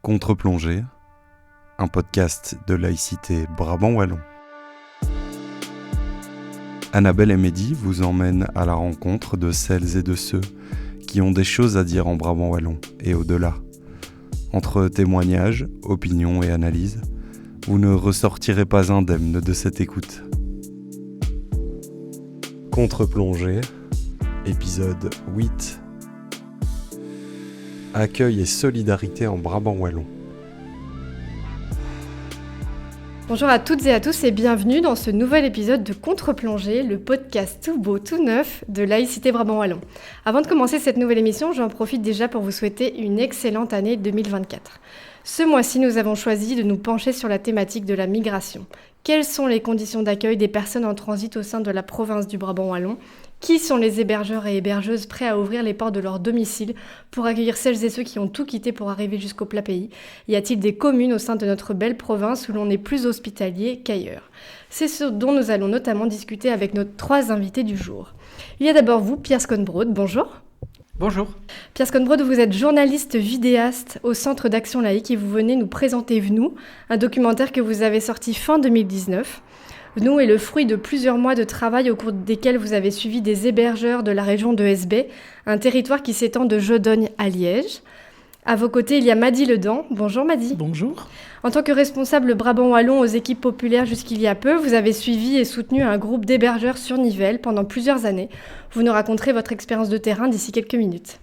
Contre-plongée, un podcast de laïcité Brabant Wallon. Annabelle et Mehdi vous emmènent à la rencontre de celles et de ceux qui ont des choses à dire en Brabant Wallon et au-delà. Entre témoignages, opinions et analyses, vous ne ressortirez pas indemne de cette écoute. Contre-plongée, épisode 8. Accueil et solidarité en Brabant Wallon. Bonjour à toutes et à tous et bienvenue dans ce nouvel épisode de Contre-plongée, le podcast tout beau, tout neuf de laïcité Brabant Wallon. Avant de commencer cette nouvelle émission, j'en profite déjà pour vous souhaiter une excellente année 2024. Ce mois-ci, nous avons choisi de nous pencher sur la thématique de la migration. Quelles sont les conditions d'accueil des personnes en transit au sein de la province du Brabant Wallon ? Qui sont les hébergeurs et hébergeuses prêts à ouvrir les portes de leur domicile pour accueillir celles et ceux qui ont tout quitté pour arriver jusqu'au plat pays ? Y a-t-il des communes au sein de notre belle province où l'on est plus hospitalier qu'ailleurs ? C'est ce dont nous allons notamment discuter avec nos 3 invités du jour. Il y a d'abord vous, Pierre Skonbrod, bonjour. Bonjour. Pierre Skonbrod, vous êtes journaliste vidéaste au Centre d'Action Laïque et vous venez nous présenter V'Nou, un documentaire que vous avez sorti fin 2019. V'Nou est le fruit de plusieurs mois de travail au cours desquels vous avez suivi des hébergeurs de la région de Hesbaye, un territoire qui s'étend de Jodogne à Liège. À vos côtés, il y a Mady Ledan. Bonjour Mady. Bonjour. En tant que responsable Brabant Wallon aux équipes populaires jusqu'il y a peu, vous avez suivi et soutenu un groupe d'hébergeurs sur Nivelles pendant plusieurs années. Vous nous raconterez votre expérience de terrain d'ici quelques minutes.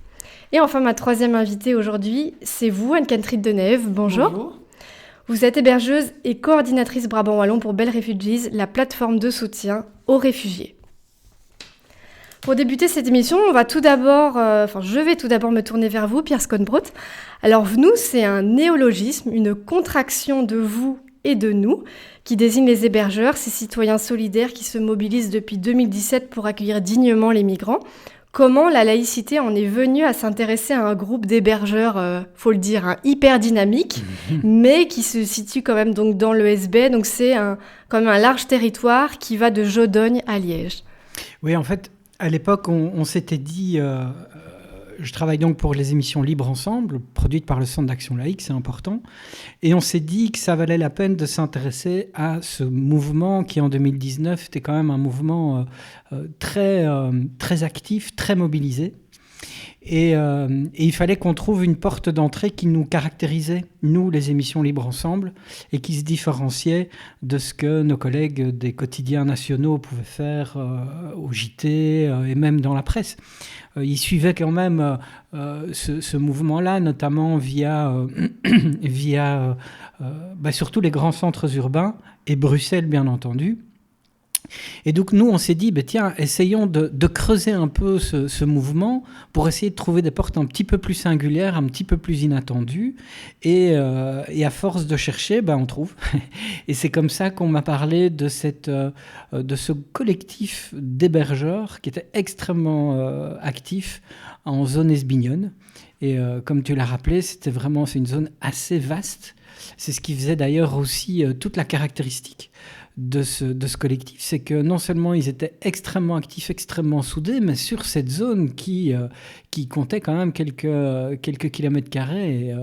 Et enfin, ma 3e invitée aujourd'hui, c'est vous, Anne-Catherine Denève. Bonjour. Bonjour. Vous êtes hébergeuse et coordinatrice Brabant Wallon pour Bell Refugees, la plateforme de soutien aux réfugiés. Pour débuter cette émission, je vais tout d'abord me tourner vers vous, Pierre Skonbrod. Alors, V'Nou, c'est un néologisme, une contraction de vous et de nous, qui désigne les hébergeurs, ces citoyens solidaires qui se mobilisent depuis 2017 pour accueillir dignement les migrants. Comment la laïcité en est venue à s'intéresser à un groupe d'hébergeurs, faut le dire, hyper dynamique, mais qui se situe quand même donc dans le Hesbaye, donc c'est quand même un large territoire qui va de Jodogne à Liège. Oui, en fait, à l'époque, on s'était dit, je travaille donc pour les émissions Libre Ensemble, produites par le Centre d'Action Laïque, c'est important, et on s'est dit que ça valait la peine de s'intéresser à ce mouvement qui, en 2019, était quand même un mouvement très actif, très mobilisé. Et il fallait qu'on trouve une porte d'entrée qui nous caractérisait, nous, les émissions Libre Ensemble, et qui se différenciait de ce que nos collègues des quotidiens nationaux pouvaient faire au JT et même dans la presse. Ils suivaient quand même ce mouvement-là, notamment via surtout les grands centres urbains et Bruxelles, bien entendu. Et donc nous, on s'est dit, tiens, essayons de creuser un peu ce mouvement pour essayer de trouver des portes un petit peu plus singulières, un petit peu plus inattendues. Et à force de chercher, on trouve. Et c'est comme ça qu'on m'a parlé de ce collectif d'hébergeurs qui était extrêmement actif en zone hesbignonne. Et comme tu l'as rappelé, c'est une zone assez vaste. C'est ce qui faisait d'ailleurs aussi toute la caractéristique de ce collectif, c'est que non seulement ils étaient extrêmement actifs, extrêmement soudés, mais sur cette zone qui comptait quand même quelques kilomètres carrés. Et,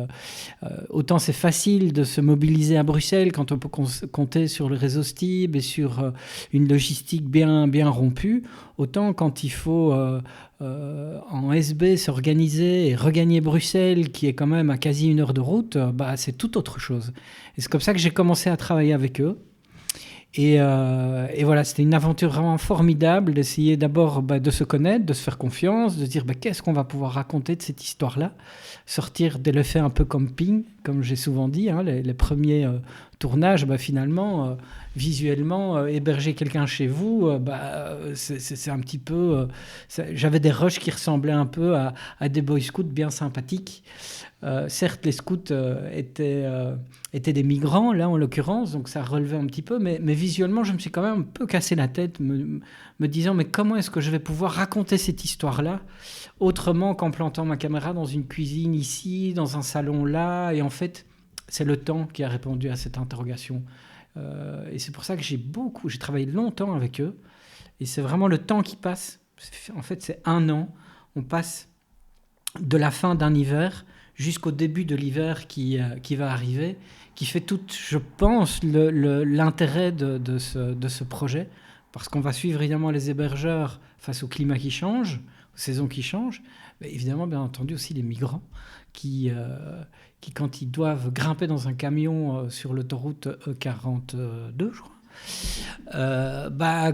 autant c'est facile de se mobiliser à Bruxelles quand on peut compter sur le réseau STIB et sur une logistique bien rompue, autant quand il faut en Hesbaye s'organiser et regagner Bruxelles, qui est quand même à quasi 1 heure de route, c'est tout autre chose. Et c'est comme ça que j'ai commencé à travailler avec eux. Et voilà, c'était une aventure vraiment formidable d'essayer d'abord de se connaître, de se faire confiance, de se dire qu'est-ce qu'on va pouvoir raconter de cette histoire-là, sortir de l'effet un peu camping, comme j'ai souvent dit, les premiers tournages, finalement, visuellement, héberger quelqu'un chez vous, c'est un petit peu... j'avais des rushs qui ressemblaient un peu à des boy scouts bien sympathiques. Certes, les scouts étaient des migrants, là en l'occurrence, donc ça relevait un petit peu, mais visuellement, je me suis quand même un peu cassé la tête, me disant mais comment est-ce que je vais pouvoir raconter cette histoire-là autrement qu'en plantant ma caméra dans une cuisine ici, dans un salon là, et en fait, c'est le temps qui a répondu à cette interrogation. Et c'est pour ça que j'ai travaillé longtemps avec eux, et c'est vraiment le temps qui passe. En fait, c'est 1 an, on passe de la fin d'un hiver jusqu'au début de l'hiver qui va arriver, qui fait tout, je pense, l'intérêt de ce projet, parce qu'on va suivre évidemment les hébergeurs face au climat qui change, aux saisons qui changent, mais évidemment, bien entendu, aussi les migrants qui, quand ils doivent grimper dans un camion sur l'autoroute E42, je crois,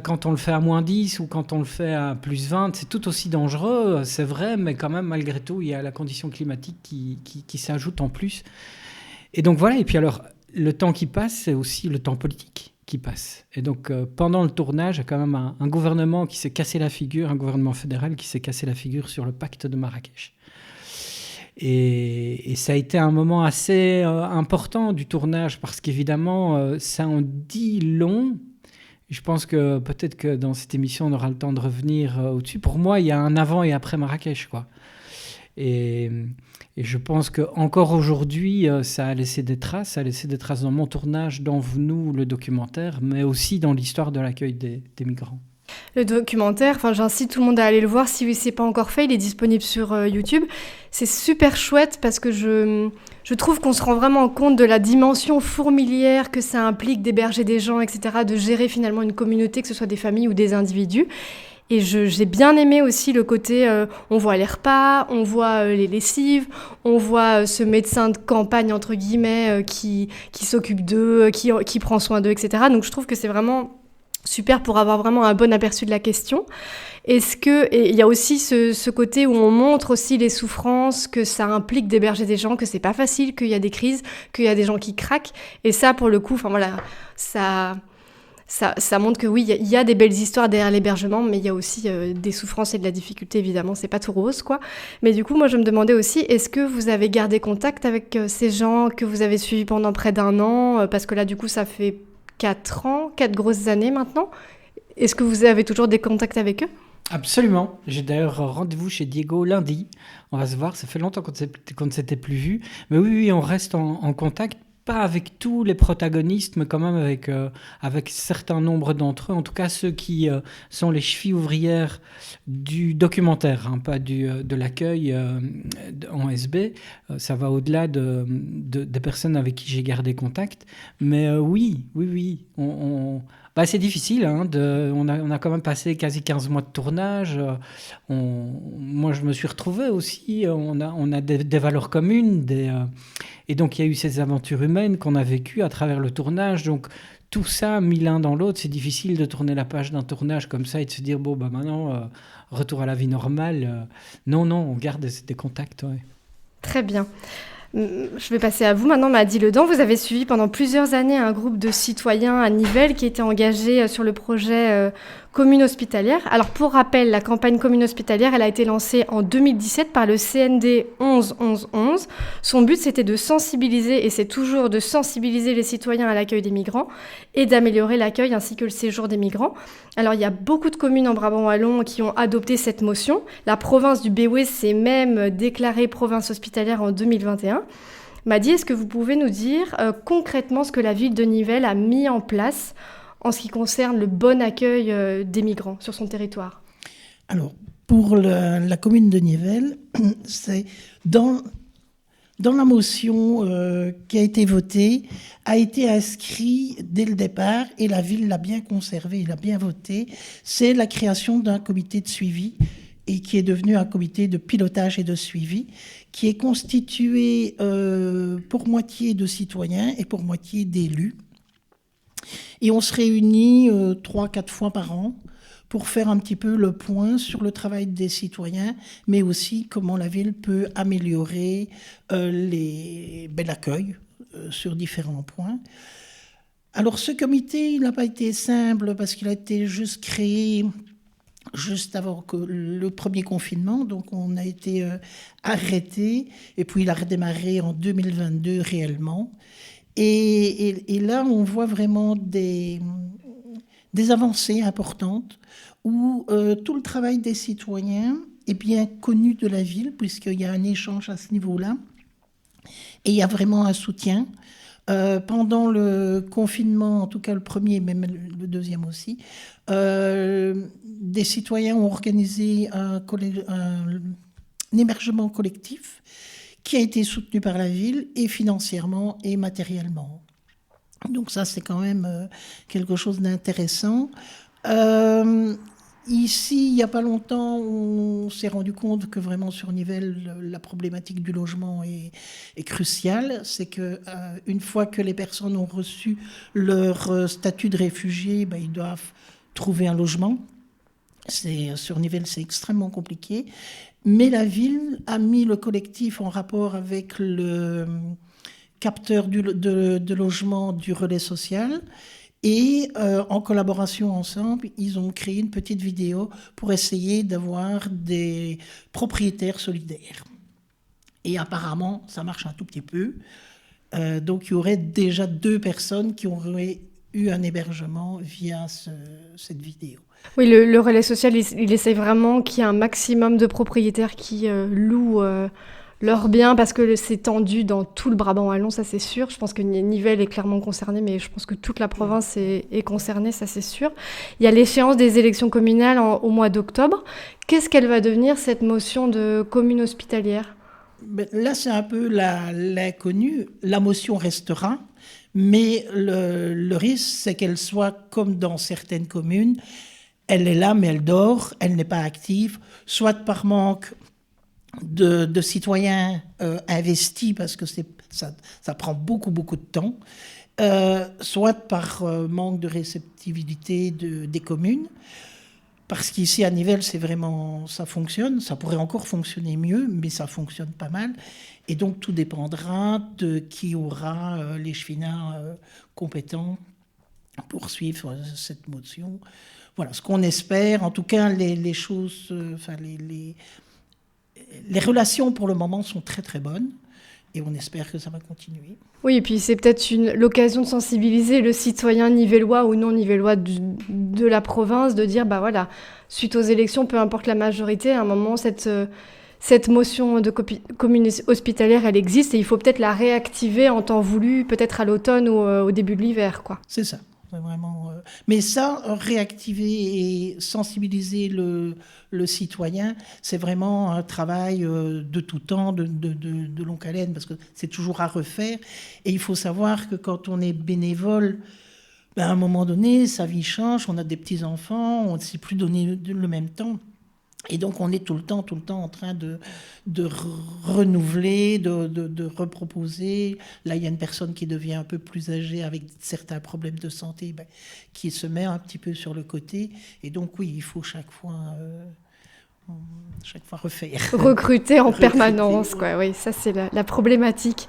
quand on le fait à moins 10 ou quand on le fait à plus 20, c'est tout aussi dangereux, c'est vrai, mais quand même, malgré tout, il y a la condition climatique qui s'ajoute en plus. Et donc voilà, et puis alors, le temps qui passe, c'est aussi le temps politique qui passe. Et donc, pendant le tournage, il y a quand même un gouvernement qui s'est cassé la figure, un gouvernement fédéral qui s'est cassé la figure sur le pacte de Marrakech. Et ça a été un moment assez important du tournage, parce qu'évidemment, ça en dit long. Je pense que peut-être que dans cette émission, on aura le temps de revenir au-dessus. Pour moi, il y a un avant et après Marrakech, quoi. Et je pense qu'encore aujourd'hui, ça a laissé des traces. Ça a laissé des traces dans mon tournage, dans Nous, le documentaire, mais aussi dans l'histoire de l'accueil des migrants. Le documentaire, j'incite tout le monde à aller le voir si ce n'est pas encore fait, il est disponible sur YouTube. C'est super chouette parce que je trouve qu'on se rend vraiment compte de la dimension fourmilière que ça implique d'héberger des gens, etc., de gérer finalement une communauté, que ce soit des familles ou des individus. Et j'ai bien aimé aussi le côté, on voit les repas, on voit les lessives, on voit ce médecin de campagne, entre guillemets, qui s'occupe d'eux, qui prend soin d'eux, etc. Donc je trouve que c'est vraiment super pour avoir vraiment un bon aperçu de la question. Et il y a aussi ce côté où on montre aussi les souffrances que ça implique d'héberger des gens, que c'est pas facile, qu'il y a des crises, qu'il y a des gens qui craquent. Et ça, pour le coup, ça montre que oui, il y a des belles histoires derrière l'hébergement, mais il y a aussi des souffrances et de la difficulté, évidemment, c'est pas tout rose, quoi. Mais du coup, moi, je me demandais aussi, est-ce que vous avez gardé contact avec ces gens que vous avez suivis pendant près d'1 an, parce que là, du coup, ça fait 4 ans, 4 grosses années maintenant. Est-ce que vous avez toujours des contacts avec eux ? Absolument. J'ai d'ailleurs rendez-vous chez Diego lundi. On va se voir, ça fait longtemps qu'on ne s'était plus vu. Mais oui, on reste en contact. Pas avec tous les protagonistes, mais quand même avec certains nombres d'entre eux, en tout cas ceux qui sont les chevilles ouvrières du documentaire, hein, pas de l'accueil en SB. Ça va au-delà des personnes avec qui j'ai gardé contact. Mais oui. C'est difficile, hein, on a quand même passé quasi 15 mois de tournage. Moi, je me suis retrouvé aussi. On a des valeurs communes, et donc il y a eu ces aventures humaines qu'on a vécues à travers le tournage. Donc tout ça mis l'un dans l'autre, c'est difficile de tourner la page d'un tournage comme ça et de se dire maintenant retour à la vie normale. Non, on garde des contacts. Ouais. Très bien. Je vais passer à vous maintenant, Mady Ledan. Vous avez suivi pendant plusieurs années un groupe de citoyens à Nivelles qui était engagé sur le projet Commune Hospitalière. Alors pour rappel, la campagne Commune Hospitalière, elle a été lancée en 2017 par le CND 11-11-11. Son but, c'était de sensibiliser, et c'est toujours de sensibiliser les citoyens à l'accueil des migrants et d'améliorer l'accueil ainsi que le séjour des migrants. Alors il y a beaucoup de communes en Brabant wallon qui ont adopté cette motion. La province du Béoué s'est même déclarée province hospitalière en 2021. Mady, est-ce que vous pouvez nous dire concrètement ce que la ville de Nivelles a mis en place en ce qui concerne le bon accueil des migrants sur son territoire ? Alors, pour la commune de Nivelles, c'est dans la motion qui a été votée, a été inscrit dès le départ, et la ville l'a bien conservé, l'a bien voté, c'est la création d'un comité de suivi, et qui est devenu un comité de pilotage et de suivi, qui est constitué pour moitié de citoyens et pour moitié d'élus. Et on se réunit 3-4 fois par an pour faire un petit peu le point sur le travail des citoyens, mais aussi comment la ville peut améliorer l'accueil sur différents points. Alors ce comité, il n'a pas été simple parce qu'il a été juste créé juste avant que le premier confinement, donc on a été arrêté, et puis il a redémarré en 2022 réellement. Et là, on voit vraiment des avancées importantes où tout le travail des citoyens est bien connu de la ville, puisqu'il y a un échange à ce niveau-là, et il y a vraiment un soutien. Pendant le confinement, en tout cas le premier, même le deuxième aussi, des citoyens ont organisé un hébergement collectif qui a été soutenu par la ville, et financièrement et matériellement. Donc ça, c'est quand même quelque chose d'intéressant. Ici, il n'y a pas longtemps, on s'est rendu compte que vraiment sur Nivelles, la problématique du logement est cruciale. C'est qu'une fois que les personnes ont reçu leur statut de réfugié, ils doivent trouver un logement. Sur Nivelles, c'est extrêmement compliqué. Mais la ville a mis le collectif en rapport avec le capteur de logement du relais social. Et en collaboration ensemble, ils ont créé une petite vidéo pour essayer d'avoir des propriétaires solidaires. Et apparemment, ça marche un tout petit peu. Donc, il y aurait déjà 2 personnes qui auraient eu un hébergement via cette vidéo. Oui, le relais social, il essaye vraiment qu'il y ait un maximum de propriétaires qui louent leurs biens, parce que c'est tendu dans tout le Brabant wallon, ça c'est sûr. Je pense que Nivelles est clairement concernée, mais je pense que toute la province est concernée, ça c'est sûr. Il y a l'échéance des élections communales au mois d'octobre. Qu'est-ce qu'elle va devenir, cette motion de commune hospitalière ? Là, c'est un peu l'inconnu. La motion restera, mais le risque, c'est qu'elle soit comme dans certaines communes. Elle est là, mais elle dort, elle n'est pas active, soit par manque de citoyens investis, parce que ça prend beaucoup de temps, soit par manque de réceptivité des communes, parce qu'ici à Nivelles, ça fonctionne, ça pourrait encore fonctionner mieux, mais ça fonctionne pas mal, et donc tout dépendra de qui aura les chevinards compétents pour suivre cette motion. Voilà, ce qu'on espère, en tout cas, les choses, les relations pour le moment sont très très bonnes, et on espère que ça va continuer. Oui, et puis c'est peut-être l'occasion de sensibiliser le citoyen nivellois ou non nivellois de la province, de dire, suite aux élections, peu importe la majorité, à un moment, cette motion de commune hospitalière, elle existe, et il faut peut-être la réactiver en temps voulu, peut-être à l'automne ou au début de l'hiver, quoi. C'est ça. Vraiment, mais ça, réactiver et sensibiliser le citoyen, c'est vraiment un travail de tout temps, de longue haleine, parce que c'est toujours à refaire. Et il faut savoir que quand on est bénévole, à un moment donné, sa vie change, on a des petits-enfants, on ne sait plus donner le même temps. Et donc, on est tout le temps en train de renouveler, de reproposer. Là, il y a une personne qui devient un peu plus âgée avec certains problèmes de santé, qui se met un petit peu sur le côté. Et donc, oui, il faut chaque fois refaire. Recruter en permanence, quoi. Oui, ça, c'est la problématique.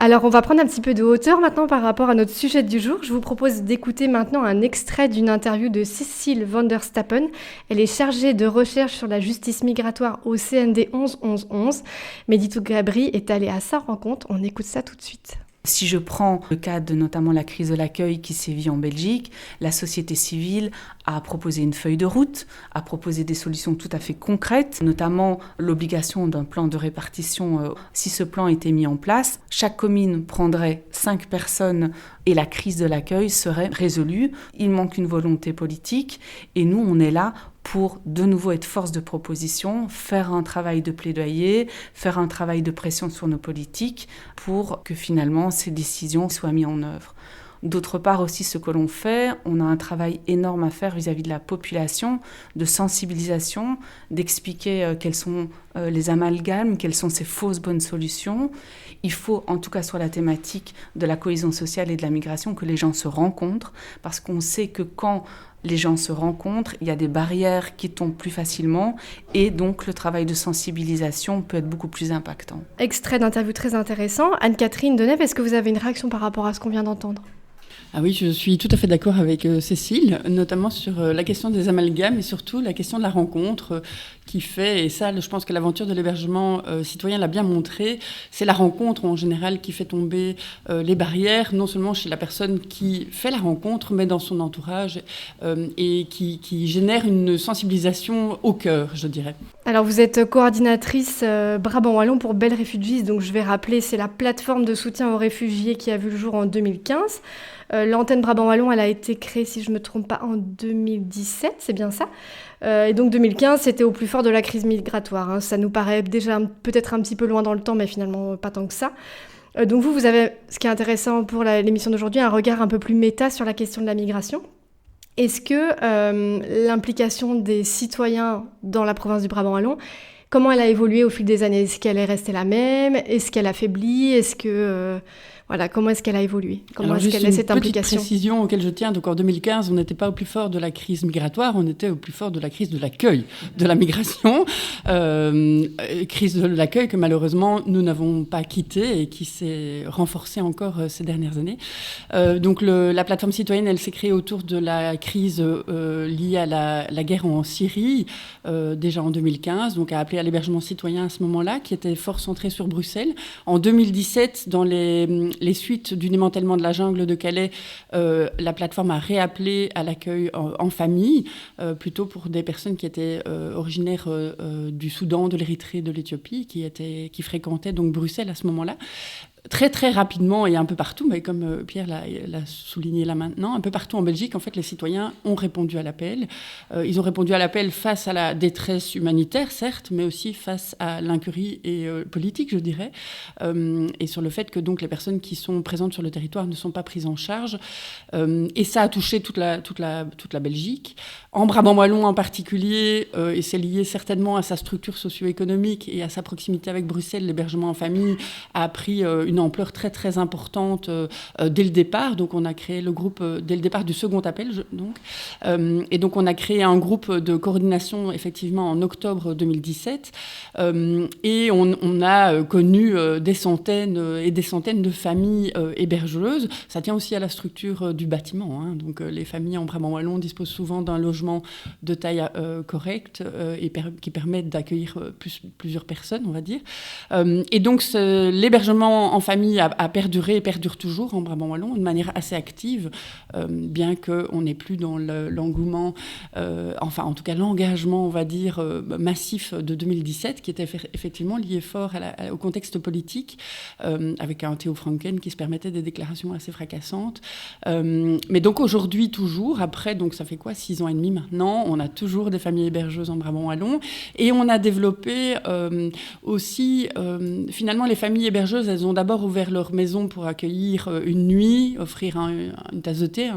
Alors, on va prendre un petit peu de hauteur maintenant par rapport à notre sujet du jour. Je vous propose d'écouter maintenant un extrait d'une interview de Cécile van der Stappen. Elle est chargée de recherche sur la justice migratoire au CND 11-11-11. Méditou Gabri est allée à sa rencontre. On écoute ça tout de suite. Si je prends le cas de notamment la crise de l'accueil qui sévit en Belgique, la société civile a proposé une feuille de route, a proposé des solutions tout à fait concrètes, notamment l'obligation d'un plan de répartition. Si ce plan était mis en place, chaque commune prendrait 5 personnes et la crise de l'accueil serait résolue. Il manque une volonté politique et nous, on est là pour de nouveau être force de proposition, faire un travail de plaidoyer, faire un travail de pression sur nos politiques pour que finalement ces décisions soient mises en œuvre. D'autre part aussi, ce que l'on fait, on a un travail énorme à faire vis-à-vis de la population, de sensibilisation, d'expliquer quels sont les amalgames, quelles sont ces fausses bonnes solutions. Il faut, en tout cas sur la thématique de la cohésion sociale et de la migration, que les gens se rencontrent, parce qu'on sait que quand les gens se rencontrent, il y a des barrières qui tombent plus facilement et donc le travail de sensibilisation peut être beaucoup plus impactant. Extrait d'interview très intéressant. Anne-Catherine Denève, est-ce que vous avez une réaction par rapport à ce qu'on vient d'entendre ? Ah oui, je suis tout à fait d'accord avec Cécile, notamment sur la question des amalgames et surtout la question de la rencontre qui fait, et ça je pense que l'aventure de l'hébergement citoyen l'a bien montré, c'est la rencontre en général qui fait tomber les barrières, non seulement chez la personne qui fait la rencontre, mais dans son entourage et qui génère une sensibilisation au cœur, je dirais. Alors vous êtes coordinatrice Brabant Wallon pour Bell Refugees, donc je vais rappeler, c'est la plateforme de soutien aux réfugiés qui a vu le jour en 2015. L'antenne Brabant Wallon, elle a été créée, si je ne me trompe pas, en 2017, c'est bien ça. Et donc 2015, c'était au plus fort de la crise migratoire. Hein. Ça nous paraît déjà peut-être un petit peu loin dans le temps, mais finalement pas tant que ça. Donc vous avez, ce qui est intéressant pour l'émission d'aujourd'hui, un regard un peu plus méta sur la question de la migration. Est-ce que l'implication des citoyens dans la province du Brabant Wallon, comment elle a évolué au fil des années? Est-ce qu'elle est restée la même? Est-ce qu'elle a faibli? Comment est-ce qu'elle a évolué? Comment est-ce qu'elle a cette implication? Petite précision auquel je tiens. Donc en 2015, on n'était pas au plus fort de la crise migratoire, on était au plus fort de la crise de l'accueil de la migration. Crise de l'accueil que malheureusement nous n'avons pas quittée et qui s'est renforcée encore ces dernières années. Donc la plateforme citoyenne, elle s'est créée autour de la crise liée à la guerre en Syrie, déjà en 2015, donc a appelé à l'hébergement citoyen à ce moment-là, qui était fort centré sur Bruxelles. En 2017, dans les suites du démantèlement de la jungle de Calais, la plateforme a réappelé à l'accueil en famille, plutôt pour des personnes qui étaient originaires du Soudan, de l'Érythrée, de l'Éthiopie, qui fréquentaient donc Bruxelles à ce moment-là. Très très rapidement et un peu partout, mais comme Pierre l'a souligné là maintenant, un peu partout en Belgique, en fait, les citoyens ont répondu à l'appel. Ils ont répondu à l'appel face à la détresse humanitaire, certes, mais aussi face à l'incurie politique, je dirais, et sur le fait que donc les personnes qui sont présentes sur le territoire ne sont pas prises en charge. Et ça a touché toute la Belgique. En Brabant Wallon en particulier, et c'est lié certainement à sa structure socio-économique et à sa proximité avec Bruxelles, l'hébergement en famille a pris une ampleur très très importante dès le départ. Donc on a créé le groupe dès le départ du second appel. Et donc on a créé un groupe de coordination effectivement en octobre 2017. Et on a connu des centaines et des centaines de familles hébergeuses. Ça tient aussi à la structure du bâtiment. Hein. Donc les familles en Brabant Wallon disposent souvent d'un logement de taille correcte et qui permet d'accueillir plusieurs personnes, on va dire. Et donc l'hébergement en famille a perduré et perdure toujours en Brabant Wallon de manière assez active, bien qu'on n'est plus dans l'engouement, enfin en tout cas l'engagement, on va dire, massif de 2017, qui était effectivement lié fort au contexte politique, avec un Theo Franken qui se permettait des déclarations assez fracassantes. Mais donc aujourd'hui toujours, après, donc ça fait quoi, 6 ans et demi maintenant, on a toujours des familles hébergeuses en Brabant Wallon, et on a développé aussi, finalement les familles hébergeuses, elles ont d'abord ouvert leur maison pour accueillir une nuit, offrir une tasse de thé,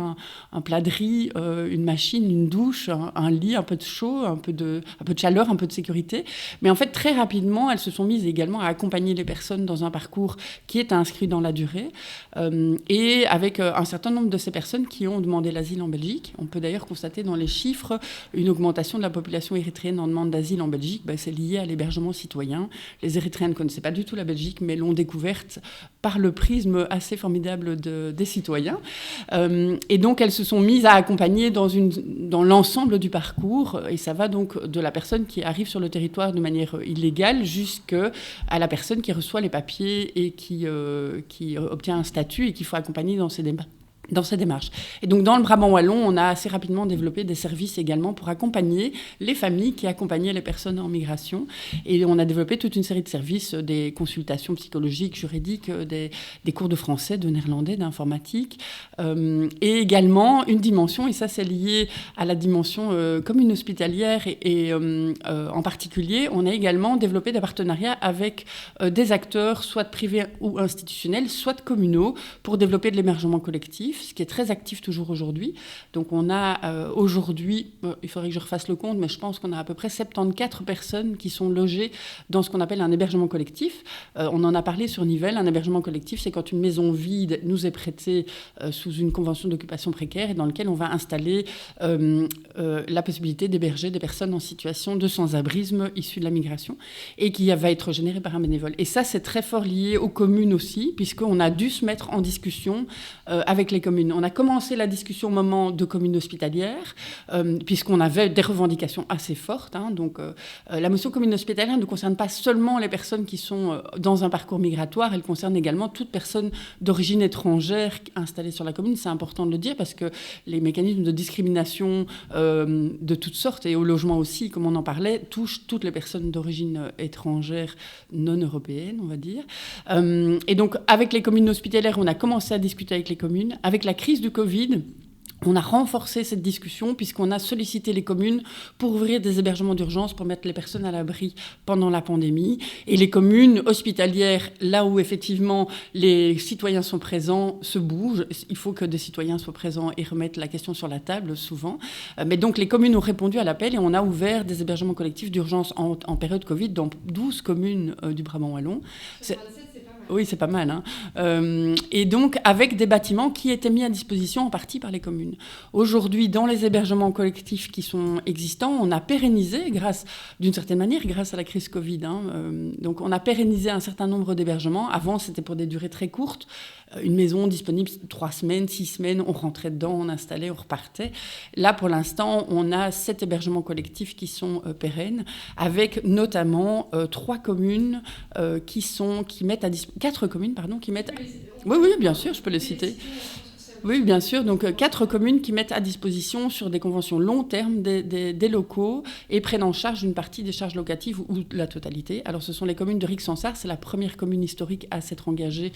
un plat de riz, une machine, une douche, un lit, un peu de chaud, un peu de chaleur, un peu de sécurité. Mais en fait, très rapidement, elles se sont mises également à accompagner les personnes dans un parcours qui est inscrit dans la durée, et avec un certain nombre de ces personnes qui ont demandé l'asile en Belgique. On peut d'ailleurs constater dans les chiffres une augmentation de la population érythréenne en demande d'asile en Belgique. C'est lié à l'hébergement citoyen. Les Érythréens ne connaissaient pas du tout la Belgique, mais l'ont découverte par le prisme assez formidable des citoyens. Et donc, elles se sont mises à accompagner dans l'ensemble du parcours, et ça va donc de la personne qui arrive sur le territoire de manière illégale jusqu'à la personne qui reçoit les papiers et qui obtient un statut et qu'il faut accompagner dans ces démarches. Et donc, dans le Brabant Wallon, on a assez rapidement développé des services également pour accompagner les familles qui accompagnaient les personnes en migration. Et on a développé toute une série de services, des consultations psychologiques, juridiques, des cours de français, de néerlandais, d'informatique. Et également une dimension, et ça c'est lié à la dimension commune hospitalière, et en particulier, on a également développé des partenariats avec des acteurs, soit privés ou institutionnels, soit communaux, pour développer de l'hébergement collectif, ce qui est très actif toujours aujourd'hui. Donc on a aujourd'hui, il faudrait que je refasse le compte, mais je pense qu'on a à peu près 74 personnes qui sont logées dans ce qu'on appelle un hébergement collectif. On en a parlé sur Nivelles. Un hébergement collectif, c'est quand une maison vide nous est prêtée sous une convention d'occupation précaire et dans laquelle on va installer la possibilité d'héberger des personnes en situation de sans-abrisme issues de la migration et qui va être générée par un bénévole. Et ça, c'est très fort lié aux communes aussi, puisqu'on a dû se mettre en discussion avec les communes. On a commencé la discussion au moment de communes hospitalières, puisqu'on avait des revendications assez fortes. Hein. Donc, la motion commune hospitalière ne concerne pas seulement les personnes qui sont dans un parcours migratoire, elle concerne également toute personne d'origine étrangère installée sur la commune. C'est important de le dire parce que les mécanismes de discrimination de toutes sortes, et au logement aussi, comme on en parlait, touchent toutes les personnes d'origine étrangère non européenne, on va dire. Et donc, avec les communes hospitalières, on a commencé à discuter avec les communes. avec la crise du Covid, on a renforcé cette discussion puisqu'on a sollicité les communes pour ouvrir des hébergements d'urgence pour mettre les personnes à l'abri pendant la pandémie. Et les communes hospitalières, là où effectivement les citoyens sont présents, se bougent. Il faut que des citoyens soient présents et remettent la question sur la table souvent. Mais donc les communes ont répondu à l'appel et on a ouvert des hébergements collectifs d'urgence en période Covid dans 12 communes du Brabant wallon. Oui, c'est pas mal. Et donc, avec des bâtiments qui étaient mis à disposition en partie par les communes. Aujourd'hui, dans les hébergements collectifs qui sont existants, on a pérennisé, d'une certaine manière, grâce à la crise Covid. Donc, on a pérennisé un certain nombre d'hébergements. Avant, c'était pour des durées très courtes. Une maison disponible 3 semaines, 6 semaines, on rentrait dedans, on installait, on repartait. Là, pour l'instant, on a 7 hébergements collectifs qui sont pérennes, avec notamment 3 communes qui mettent à disposition... 4 communes, pardon, qui mettent... Oui, bien sûr, je peux les citer. Oui, bien sûr. Donc, 4 communes qui mettent à disposition sur des conventions long terme des locaux et prennent en charge une partie des charges locatives ou la totalité. Alors, ce sont les communes de Rixensart. C'est la première commune historique à s'être engagée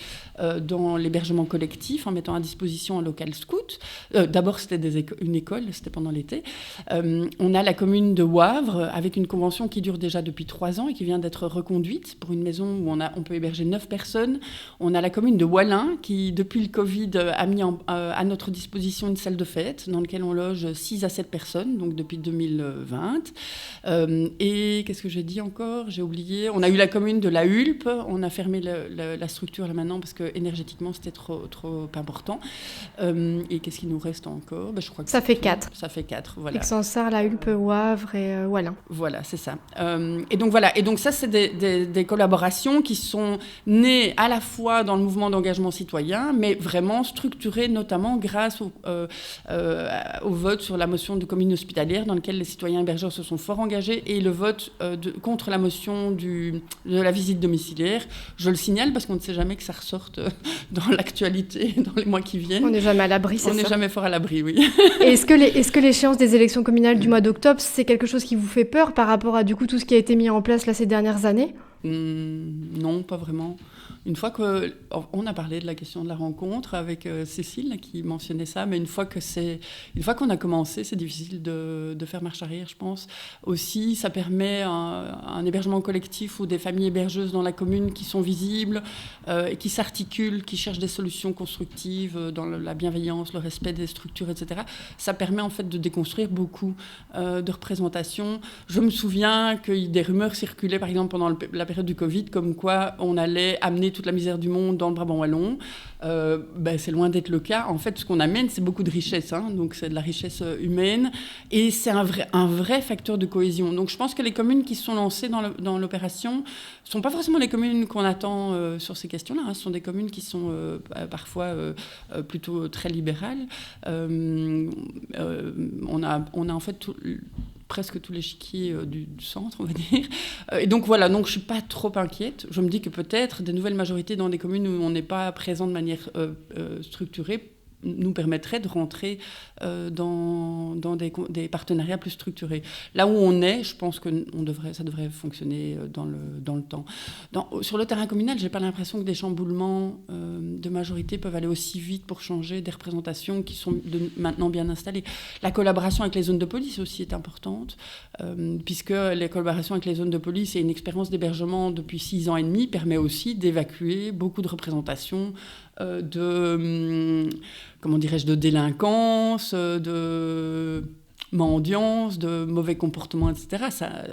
dans l'hébergement collectif en mettant à disposition un local scout. D'abord, c'était une école, c'était pendant l'été. On a la commune de Wavre avec une convention qui dure déjà depuis 3 ans et qui vient d'être reconduite pour une maison où on peut héberger 9 personnes. On a la commune de Wallin qui, depuis le Covid, a mis à notre disposition une salle de fête dans laquelle on loge 6 à 7 personnes, donc depuis 2020. Et qu'est-ce que j'ai dit encore ? J'ai oublié. On a eu la commune de La Hulpe. On a fermé la structure là maintenant parce que énergétiquement c'était trop important. Et qu'est-ce qu'il nous reste encore ? Je crois que ça fait 4. Ça fait 4, voilà. Rixensart, La Hulpe, Wavre et Wallin. Voilà, c'est ça. Et donc voilà. Et donc ça, c'est des collaborations qui sont nées à la fois dans le mouvement d'engagement citoyen, mais vraiment structurées notamment grâce au vote sur la motion de commune hospitalière dans lequel les citoyens hébergeurs se sont fort engagés et le vote contre la motion de la visite domiciliaire. Je le signale parce qu'on ne sait jamais que ça ressorte dans l'actualité dans les mois qui viennent. On n'est jamais à l'abri, c'est ça ? On n'est jamais fort à l'abri, oui. Et est-ce que l'échéance des élections communales du mois d'octobre, c'est quelque chose qui vous fait peur par rapport à du coup tout ce qui a été mis en place là ces dernières années ? Non, pas vraiment. Une fois qu'on a parlé de la question de la rencontre avec Cécile là, qui mentionnait ça, mais une fois qu'on a commencé, c'est difficile de faire marche arrière, je pense. Aussi, ça permet un hébergement collectif ou des familles hébergeuses dans la commune qui sont visibles, et qui s'articulent, qui cherchent des solutions constructives dans la bienveillance, le respect des structures, etc. Ça permet en fait de déconstruire beaucoup de représentations. Je me souviens que des rumeurs circulaient, par exemple, pendant la période du Covid, comme quoi on allait amener toute la misère du monde dans le Brabant wallon. C'est loin d'être le cas. En fait, ce qu'on amène, c'est beaucoup de richesse. Donc, c'est de la richesse humaine. Et c'est un vrai facteur de cohésion. Donc, je pense que les communes qui sont lancées dans l'opération ne sont pas forcément les communes qu'on attend sur ces questions-là. Ce sont des communes qui sont parfois plutôt très libérales. On a en fait presque tous les chiquiers du centre, on va dire. Et donc voilà, je ne suis pas trop inquiète. Je me dis que peut-être des nouvelles majorités dans des communes où on n'est pas présent de manière structurée nous permettrait de rentrer dans des partenariats plus structurés. Là où on est, je pense que ça devrait fonctionner dans le temps. Sur le terrain communal, je n'ai pas l'impression que des chamboulements de majorité peuvent aller aussi vite pour changer des représentations qui sont maintenant bien installées. La collaboration avec les zones de police aussi est importante, puisque la collaboration avec les zones de police et une expérience d'hébergement depuis 6 ans et demi permet aussi d'évacuer beaucoup de représentations de délinquance, de mendiance, de mauvais comportements, etc.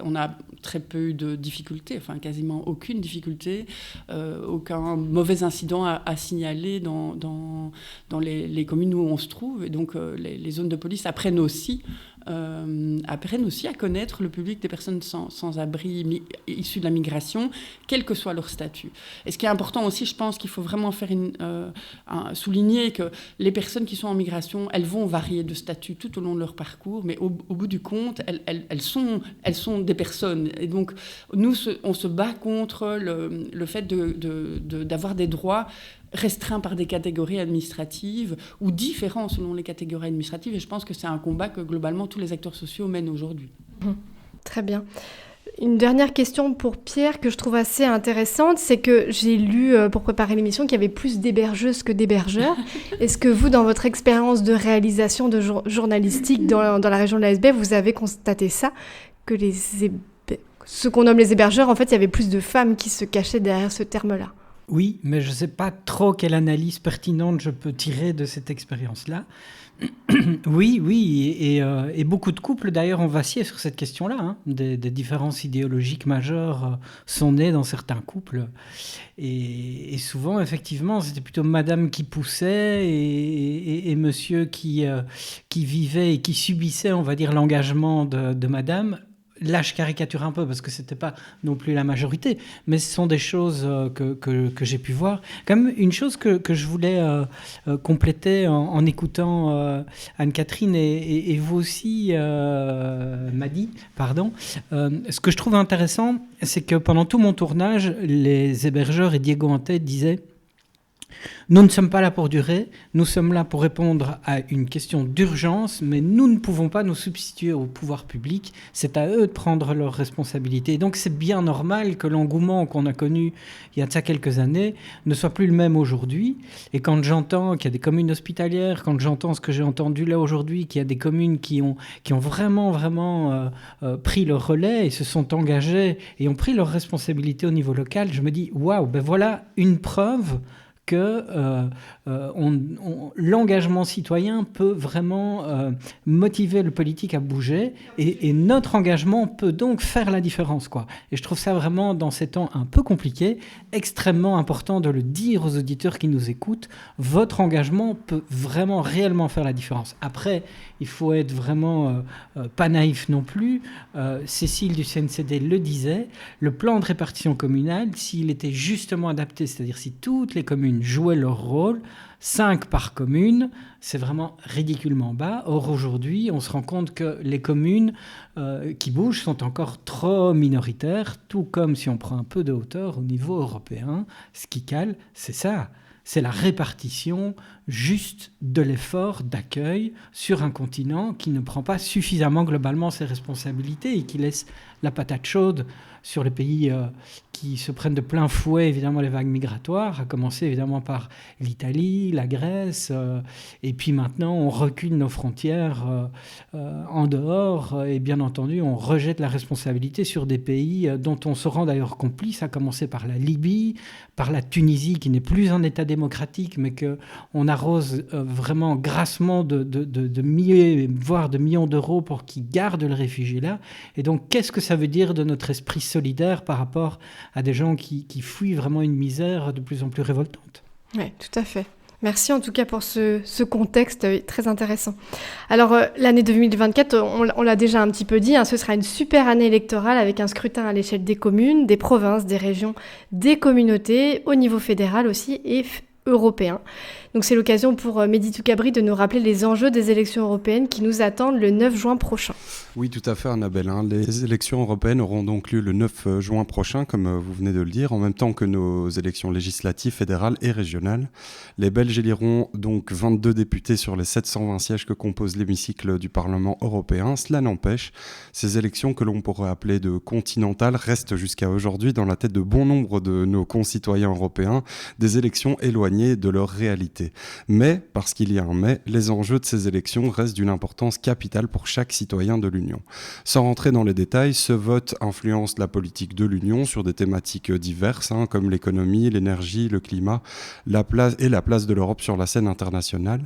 On a très peu eu de difficultés, enfin quasiment aucune difficulté, aucun mauvais incident à signaler dans les communes où on se trouve. Et donc les zones de police apprennent aussi à connaître le public des personnes sans abri issues de la migration, quel que soit leur statut. Et ce qui est important aussi, je pense qu'il faut vraiment souligner que les personnes qui sont en migration, elles vont varier de statut tout au long de leur parcours, mais au bout du compte, elles sont des personnes. Et donc, nous, on se bat contre le fait d'avoir des droits restreints par des catégories administratives ou différents selon les catégories administratives. Et je pense que c'est un combat que globalement tous les acteurs sociaux mènent aujourd'hui. Très bien. une dernière question pour Pierre que je trouve assez intéressante, c'est que j'ai lu pour préparer l'émission qu'il y avait plus d'hébergeuses que d'hébergeurs. Est-ce que vous, dans votre expérience de réalisation de journalistique dans la région de l'ASB, vous avez constaté ça, que ce qu'on nomme les hébergeurs, en fait, il y avait plus de femmes qui se cachaient derrière ce terme-là? Oui, mais je ne sais pas trop quelle analyse pertinente je peux tirer de cette expérience-là. Oui, et beaucoup de couples d'ailleurs ont vacillé sur cette question-là. Hein. Des différences idéologiques majeures sont nées dans certains couples. Et souvent, effectivement, c'était plutôt madame qui poussait et monsieur qui vivait et qui subissait, on va dire, l'engagement de madame. Là, je caricature un peu parce que c'était pas non plus la majorité, mais ce sont des choses que j'ai pu voir. Quand même, une chose que je voulais compléter en écoutant Anne-Catherine et vous aussi, Madi, pardon. Ce que je trouve intéressant, c'est que pendant tout mon tournage, les hébergeurs et Diego en tête disaient: nous ne sommes pas là pour durer, nous sommes là pour répondre à une question d'urgence, mais nous ne pouvons pas nous substituer au pouvoir public, c'est à eux de prendre leurs responsabilités. Et donc c'est bien normal que l'engouement qu'on a connu il y a de ça quelques années ne soit plus le même aujourd'hui. Et quand j'entends qu'il y a des communes hospitalières, quand j'entends ce que j'ai entendu là aujourd'hui, qu'il y a des communes qui ont vraiment pris le relais et se sont engagées et ont pris leurs responsabilités au niveau local, je me dis waouh, ben voilà une preuve que l'engagement citoyen peut vraiment motiver le politique à bouger et notre engagement peut donc faire la différence, quoi. Et je trouve ça vraiment, dans ces temps un peu compliqués, extrêmement important de le dire aux auditeurs qui nous écoutent. Votre engagement peut vraiment réellement faire la différence. Après, il faut être vraiment pas naïf non plus. Cécile du CNCD le disait, le plan de répartition communale, s'il était justement adapté, c'est-à-dire si toutes les communes jouaient leur rôle, 5 par commune, c'est vraiment ridiculement bas. Or, aujourd'hui, on se rend compte que les communes qui bougent sont encore trop minoritaires, tout comme si on prend un peu de hauteur au niveau européen. Ce qui cale, c'est ça. C'est la répartition juste de l'effort d'accueil sur un continent qui ne prend pas suffisamment globalement ses responsabilités et qui laisse la patate chaude sur les pays qui se prennent de plein fouet évidemment les vagues migratoires, à commencer évidemment par l'Italie, la Grèce, et puis maintenant on recule nos frontières en dehors et bien entendu on rejette la responsabilité sur des pays dont on se rend d'ailleurs complice, à commencer par la Libye, par la Tunisie qui n'est plus un État démocratique mais qu'on arrose vraiment grassement de milliers, voire de millions d'euros pour qu'ils gardent le réfugié là. Et donc qu'est-ce que ça veut dire de notre esprit solidaire par rapport à des gens qui fuient vraiment une misère de plus en plus révoltante. Oui, tout à fait. Merci en tout cas pour ce contexte très intéressant. Alors l'année 2024, on l'a déjà un petit peu dit, ce sera une super année électorale avec un scrutin à l'échelle des communes, des provinces, des régions, des communautés, au niveau fédéral aussi et européen. Donc c'est l'occasion pour Mehdi Toukabri de nous rappeler les enjeux des élections européennes qui nous attendent le 9 juin prochain. Oui, tout à fait, Annabelle. Les élections européennes auront donc lieu le 9 juin prochain, comme vous venez de le dire, en même temps que nos élections législatives, fédérales et régionales. Les Belges éliront donc 22 députés sur les 720 sièges que compose l'hémicycle du Parlement européen. Cela n'empêche, ces élections que l'on pourrait appeler de continentales restent jusqu'à aujourd'hui dans la tête de bon nombre de nos concitoyens européens des élections éloignées de leur réalité. Mais, parce qu'il y a un mais, les enjeux de ces élections restent d'une importance capitale pour chaque citoyen de l'Union. Sans rentrer dans les détails, ce vote influence la politique de l'Union sur des thématiques diverses, comme l'économie, l'énergie, le climat, la place de l'Europe sur la scène internationale.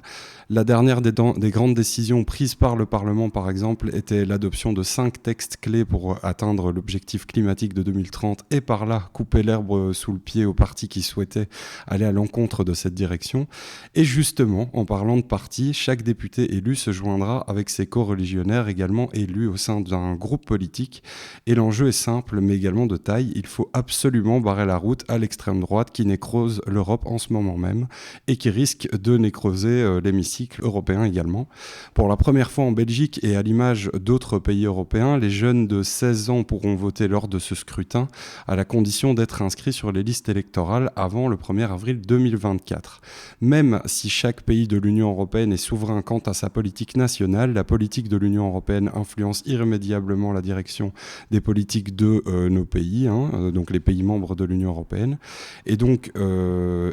La dernière des grandes décisions prises par le Parlement, par exemple, était l'adoption de 5 textes clés pour atteindre l'objectif climatique de 2030 et par là couper l'herbe sous le pied aux partis qui souhaitaient aller à l'encontre de cette direction. Et justement, en parlant de partis, chaque député élu se joindra avec ses co-religionnaires également élus au sein d'un groupe politique. Et l'enjeu est simple, mais également de taille. Il faut absolument barrer la route à l'extrême droite qui nécrose l'Europe en ce moment même et qui risque de nécroser l'hémicycle européen également. Pour la première fois en Belgique et à l'image d'autres pays européens, les jeunes de 16 ans pourront voter lors de ce scrutin à la condition d'être inscrits sur les listes électorales avant le 1er avril 2024. 2024. Même si chaque pays de l'Union européenne est souverain quant à sa politique nationale, la politique de l'Union européenne influence irrémédiablement la direction des politiques de nos pays, donc les pays membres de l'Union européenne, et donc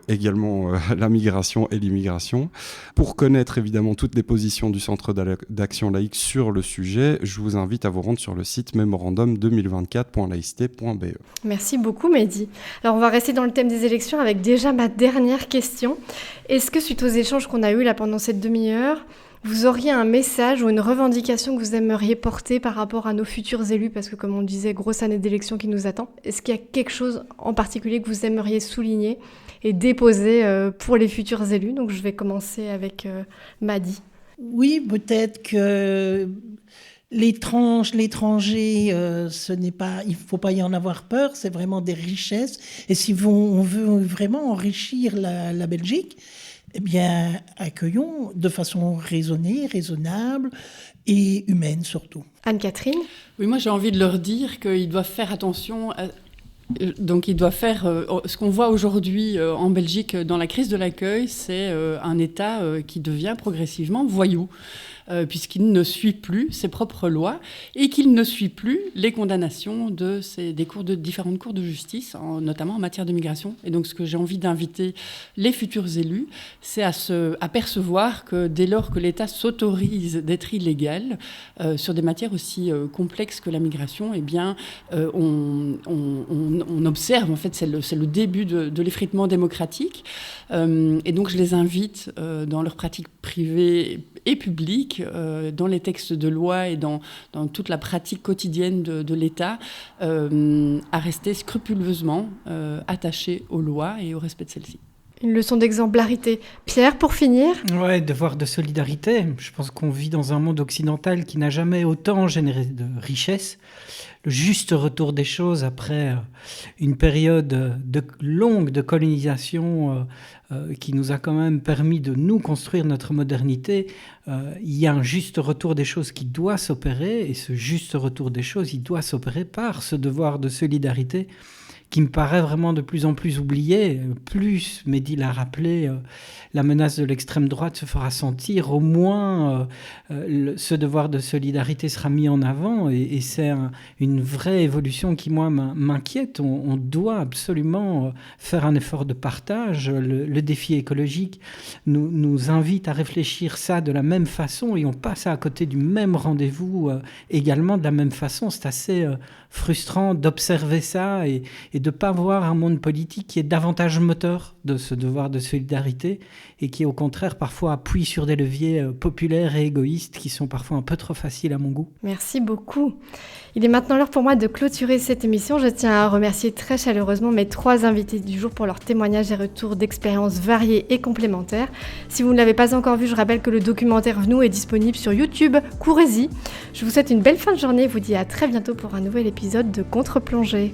également la migration et l'immigration. Pour connaître évidemment toutes les positions du Centre d'action laïque sur le sujet, je vous invite à vous rendre sur le site memorandum2024.laïcité.be. Merci beaucoup Mehdi. Alors on va rester dans le thème des élections avec déjà ma dernière question. Est-ce que suite aux échanges qu'on a eus là pendant cette demi-heure, vous auriez un message ou une revendication que vous aimeriez porter par rapport à nos futurs élus? Parce que comme on disait, grosse année d'élection qui nous attend. Est-ce qu'il y a quelque chose en particulier que vous aimeriez souligner et déposer pour les futurs élus? Donc je vais commencer avec Madi. Oui, peut-être que l'étranger, ce n'est pas, il ne faut pas y en avoir peur, c'est vraiment des richesses. Et si on veut vraiment enrichir la Belgique, eh bien, accueillons de façon raisonnée, raisonnable et humaine surtout. Anne-Catherine? Oui, moi j'ai envie de leur dire qu'ils doivent faire attention donc ils doivent faire ce qu'on voit aujourd'hui en Belgique dans la crise de l'accueil, c'est un État qui devient progressivement voyou. Puisqu'il ne suit plus ses propres lois et qu'il ne suit plus les condamnations des différentes cours de justice, notamment en matière de migration. Et donc, ce que j'ai envie d'inviter les futurs élus, c'est à percevoir que dès lors que l'État s'autorise d'être illégal sur des matières aussi complexes que la migration, eh bien, on observe, en fait, c'est le début de l'effritement démocratique. Et donc, je les invite dans leurs pratiques privées et publiques, dans les textes de loi et dans toute la pratique quotidienne de l'État, à rester scrupuleusement attachés aux lois et au respect de celles-ci. Une leçon d'exemplarité. Pierre, pour finir? Ouais, devoir de solidarité. Je pense qu'on vit dans un monde occidental qui n'a jamais autant généré de richesse. Le juste retour des choses après une période longue de colonisation qui nous a quand même permis de nous construire notre modernité. Il y a un juste retour des choses qui doit s'opérer, et ce juste retour des choses, il doit s'opérer par ce devoir de solidarité qui me paraît vraiment de plus en plus oublié. Plus, Mehdi l'a rappelé, la menace de l'extrême droite se fera sentir, au moins ce devoir de solidarité sera mis en avant, et c'est une vraie évolution qui, moi, m'inquiète. On doit absolument faire un effort de partage. Le défi écologique nous invite à réfléchir ça de la même façon, et on passe à côté du même rendez-vous également de la même façon. C'est assez frustrant d'observer ça et de ne pas voir un monde politique qui est davantage moteur de ce devoir de solidarité et qui, au contraire, parfois appuie sur des leviers populaires et égoïstes qui sont parfois un peu trop faciles à mon goût. Merci beaucoup. Il est maintenant l'heure pour moi de clôturer cette émission. Je tiens à remercier très chaleureusement mes 3 invités du jour pour leurs témoignages et retours d'expériences variées et complémentaires. Si vous ne l'avez pas encore vu, je rappelle que le documentaire V'nou est disponible sur YouTube. Courez-y. Je vous souhaite une belle fin de journée et vous dis à très bientôt pour un nouvel épisode de Contre-Plongée.